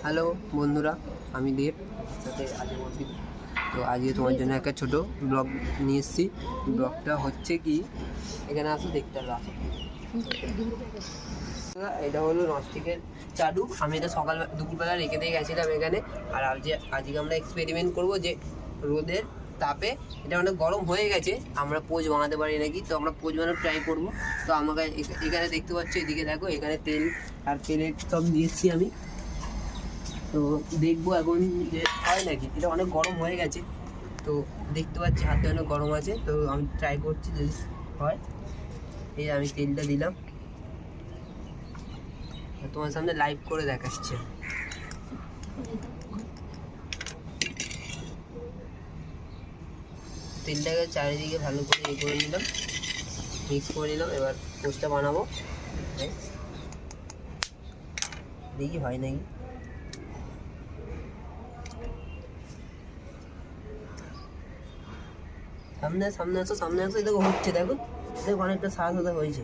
Hello বন্ধুরা, আমি দেব সাথে আজকে বলছি। তো আজকে তোমার জন্য একটা ছোট ব্লগ নিয়ে এসেছি। ব্লগটা হচ্ছে কি, এখানে আসো দেখতে হবে। আসো, এটা হলো নস্টিকের চাটু। আমি এটা দুপুরবেলা রেখে দিয়ে গেছিলাম এখানে। আর আজকে আমরা এক্সপেরিমেন্ট করবো যে রোদের তাপে এটা অনেক গরম হয়ে গেছে, আমরা পোজ বানাতে পারি নাকি। তো আমরা পোজ বানানো ট্রাই করবো। তো আমাকে এখানে দেখতে পাচ্ছি, এদিকে দেখো, এখানে তেল আর প্লেট সব নিয়েছি আমি। তো দেখবো এখন যে হয় নাকি। এটা অনেক গরম হয়ে গেছে, তো দেখতে পাচ্ছি হাতে অনেক গরম আছে। তো আমি ট্রাই করছি যদি হয়। এই আমি তেলটা দিলাম, তোমার সামনে লাইভ করে দেখাচ্ছে। তেলটাকে চারিদিকে ভালো করে ইয়ে করে নিলাম, মিক্স করে নিলাম। এবার পোস্টটা বানাবো, দেখি হয় নাকি। সামনে সামনে আসো, সামনে আসো। দেখো হচ্ছে, দেখো দেখো অনেকটা সাদা সাদা হয়েছে।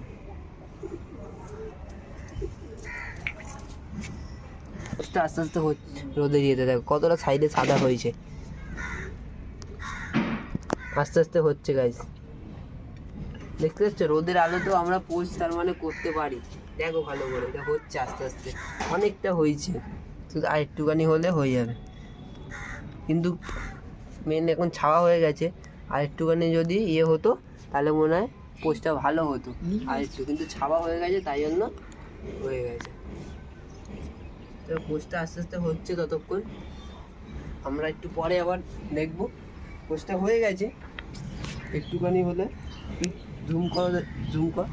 আস্তে আস্তে রোদে দিয়ে দেখো কতটা সাইডে সাদা হয়েছে। আস্তে আস্তে হচ্ছে গাইস, দেখতে পাচ্ছ? রোদের আলোতেও আমরা পোস্ট তার মানে করতে পারি। দেখো ভালো করে, এটা হচ্ছে আস্তে আস্তে, অনেকটা হয়েছে। শুধু আর একটুখানি হলে হয়ে যাবে। কিন্তু মেন এখন ছাওয়া হয়ে গেছে, আর একটুখানি যদি ইয়ে হতো তাহলে মনে হয় পোস্টটা ভালো হতো আর একটু। কিন্তু ছাওয়া হয়ে গেছে, তাই জন্য হয়ে গেছে। তো পোস্টটা আস্তে আস্তে হচ্ছে, ততক্ষণ আমরা একটু পরে আবার দেখবো। পোস্টটা হয়ে গেছে, একটুখানি হলে জুম কর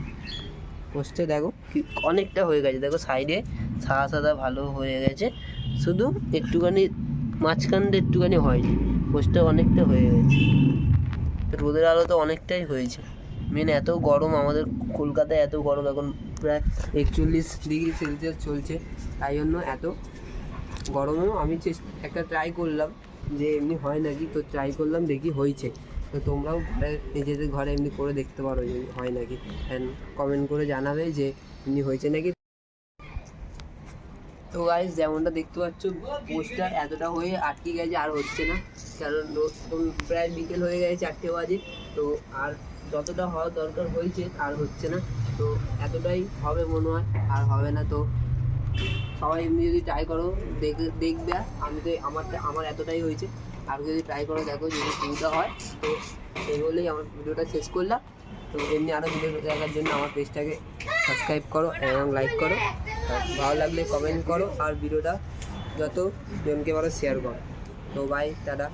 পোস্টে দেখো কি অনেকটা হয়ে গেছে। দেখো সাইডে সাদা সাদা ভালো হয়ে গেছে, শুধু একটুখানি মাঝখানটা একটুখানি হয়নি। পোস্টটা অনেকটা হয়ে গেছে। রোদের আলো তো অনেকটাই হয়েছে। মেন এত গরম আমাদের কলকাতায়, এত গরম এখন প্রায় 41°C চলছে। তাই জন্য এত গরমেও আমি একটা ট্রাই করলাম যে এমনি হয় নাকি। তো ট্রাই করলাম, দেখি হয়েছে। তো তোমরাও নিজেদের ঘরে এমনি করে দেখতে পারো যে হয় নাকি। অ্যান্ড কমেন্ট করে জানাবে যে এমনি হয়েছে নাকি। তো গাইস, যেমনটা দেখতে পাচ্ছ, পোস্টটা এতটা হয়ে আটকে গেছে, আর হচ্ছে না। কারণ প্রায় বিকেল হয়ে গেছে, 4টে বাজে। তো আর যতটা হওয়ার দরকার হয়েছে আর হচ্ছে না। তো এতটাই হবে মনে হয়, আর হবে না। তো সবাই এমনি যদি ট্রাই করো, দেখবে। আমি তো আমার এতটাই হয়েছে। আর যদি ট্রাই করো, দেখো যদি সুবিধা হয়। তো এই বলেই আমার ভিডিওটা শেষ করলাম। তো এমনি আরও ভিডিও দেখার জন্য আমার পেজটাকে সাবস্ক্রাইব করো এবং লাইক করো। ভালো লাগলে কমেন্ট করো, আর ভিডিওটা যত জনকে পারো শেয়ার করো। তো বাই, টাটা।